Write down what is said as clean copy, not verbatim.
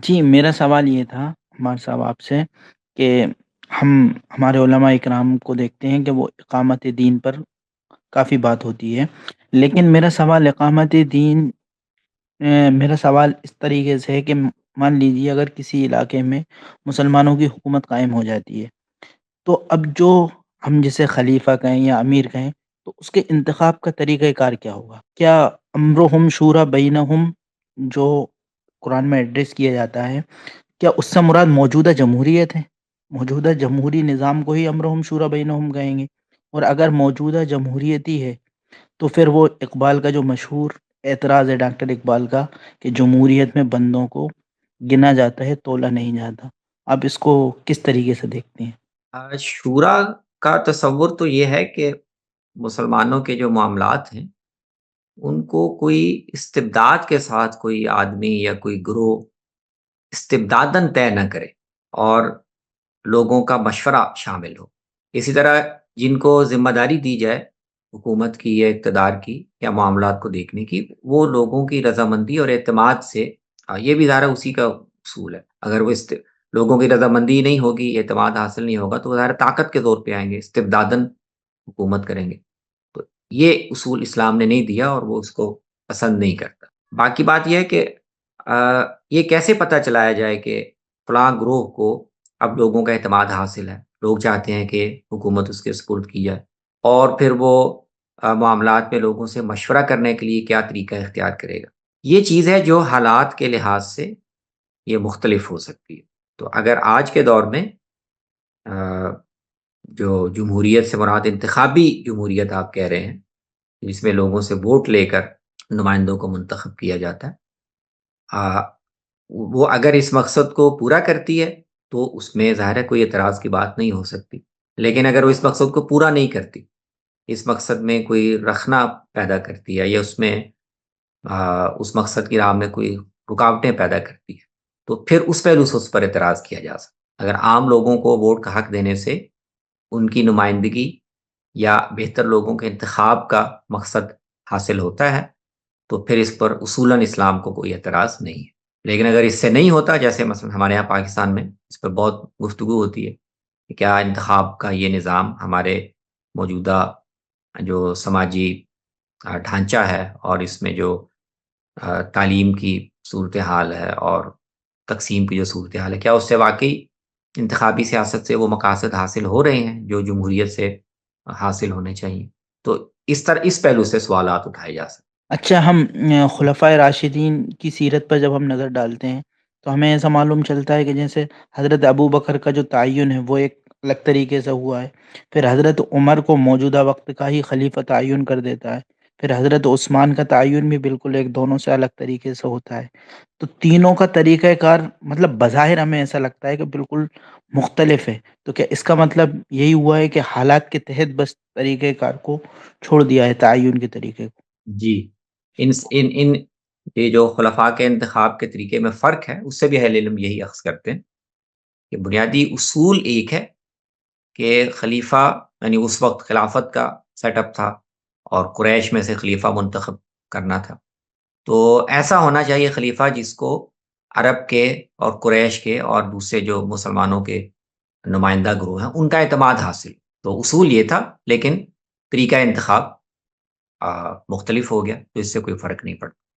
جی، میرا سوال یہ تھا عمار صاحب آپ سے کہ ہم ہمارے علماء اکرام کو دیکھتے ہیں کہ وہ اقامت دین پر کافی بات ہوتی ہے، لیکن میرا سوال اس طریقے سے ہے کہ مان لیجیے اگر کسی علاقے میں مسلمانوں کی حکومت قائم ہو جاتی ہے، تو اب جو ہم جسے خلیفہ کہیں یا امیر کہیں، تو اس کے انتخاب کا طریقہ کار کیا ہوگا؟ کیا امرہم شورا بینہم جو قرآن میں ایڈریس کیا جاتا ہے، کیا اس سے مراد موجودہ جمہوریت ہے؟ موجودہ جمہوری نظام کو ہی امرہم شورا بینہم کہیں گے؟ اور اگر موجودہ جمہوریت ہی ہے تو پھر وہ اقبال کا جو مشہور اعتراض ہے ڈاکٹر اقبال کا کہ جمہوریت میں بندوں کو گنا جاتا ہے تولا نہیں جاتا، آپ اس کو کس طریقے سے دیکھتے ہیں؟ شورا کا تصور تو یہ ہے کہ مسلمانوں کے جو معاملات ہیں ان کو کوئی استبداد کے ساتھ کوئی آدمی یا کوئی گروہ استبدادن طے نہ کرے اور لوگوں کا مشورہ شامل ہو۔ اسی طرح جن کو ذمہ داری دی جائے حکومت کی یا اقتدار کی یا معاملات کو دیکھنے کی، وہ لوگوں کی رضامندی اور اعتماد سے یہ بھی ظاہر ہے اسی کا اصول ہے۔ اگر وہ لوگوں کی رضامندی نہیں ہوگی، اعتماد حاصل نہیں ہوگا تو وہ ظاہر ہے طاقت کے طور پہ آئیں گے، استبدادن حکومت کریں گے۔ تو یہ اصول اسلام نے نہیں دیا اور وہ اس کو پسند نہیں کرتا۔ باقی بات یہ ہے کہ یہ کیسے پتہ چلایا جائے کہ فلاں گروہ کو اب لوگوں کا اعتماد حاصل ہے، لوگ چاہتے ہیں کہ حکومت اس کے سپرد کی جائے، اور پھر وہ معاملات میں لوگوں سے مشورہ کرنے کے لیے کیا طریقہ اختیار کرے گا۔ یہ چیز ہے جو حالات کے لحاظ سے یہ مختلف ہو سکتی ہے۔ تو اگر آج کے دور میں جو جمہوریت سے مراد انتخابی جمہوریت آپ کہہ رہے ہیں، جس میں لوگوں سے ووٹ لے کر نمائندوں کو منتخب کیا جاتا ہے، آ، وہ اگر اس مقصد کو پورا کرتی ہے تو اس میں ظاہر ہے کوئی اعتراض کی بات نہیں ہو سکتی، لیکن اگر وہ اس مقصد کو پورا نہیں کرتی، اس مقصد میں کوئی رخنہ پیدا کرتی ہے یا اس میں اس مقصد کی راہ میں کوئی رکاوٹیں پیدا کرتی ہے، تو پھر اس پہلو سے اس پر اعتراض کیا جا سکتا۔ اگر عام لوگوں کو ووٹ کا حق دینے سے ان کی نمائندگی یا بہتر لوگوں کے انتخاب کا مقصد حاصل ہوتا ہے تو پھر اس پر اصولاً اسلام کو کوئی اعتراض نہیں ہے۔ لیکن اگر اس سے نہیں ہوتا، جیسے مثلا ہمارے یہاں پاکستان میں اس پر بہت گفتگو ہوتی ہے کہ کیا انتخاب کا یہ نظام ہمارے موجودہ جو سماجی ڈھانچہ ہے اور اس میں جو تعلیم کی صورتحال ہے اور تقسیم کی جو صورتحال ہے، کیا اس سے واقعی انتخابی سیاست سے وہ مقاصد حاصل ہو رہے ہیں جو جمہوریت سے حاصل ہونے چاہیے؟ تو اس طرح اس پہلو سے سوالات اٹھائے جا سکتے اچھا، ہم خلفائے راشدین کی سیرت پر جب ہم نظر ڈالتے ہیں تو ہمیں ایسا معلوم چلتا ہے کہ جیسے حضرت ابو بکر کا جو تعین ہے وہ ایک الگ طریقے سے ہوا ہے، پھر حضرت عمر کو موجودہ وقت کا ہی خلیفہ تعین کر دیتا ہے، پھر حضرت عثمان کا تعین بھی بالکل ایک دونوں سے الگ طریقے سے ہوتا ہے۔ تو تینوں کا طریقہ کار مطلب بظاہر ہمیں ایسا لگتا ہے کہ بالکل مختلف ہے، تو کیا اس کا مطلب یہی ہوا ہے کہ حالات کے تحت بس طریقہ کار کو چھوڑ دیا ہے تعین کے طریقے کو؟ ہیں۔ جی، ان یہ جو خلفاء کے انتخاب کے طریقے میں فرق ہے، اس سے بھی اہل علم یہی اخذ کرتے ہیں کہ بنیادی اصول ایک ہے کہ خلیفہ، یعنی اس وقت خلافت کا سیٹ اپ تھا اور قریش میں سے خلیفہ منتخب کرنا تھا، تو ایسا ہونا چاہیے خلیفہ جس کو عرب کے اور قریش کے اور دوسرے جو مسلمانوں کے نمائندہ گروہ ہیں ان کا اعتماد حاصل۔ تو اصول یہ تھا، لیکن طریقہ انتخاب مختلف ہو گیا، تو اس سے کوئی فرق نہیں پڑتا۔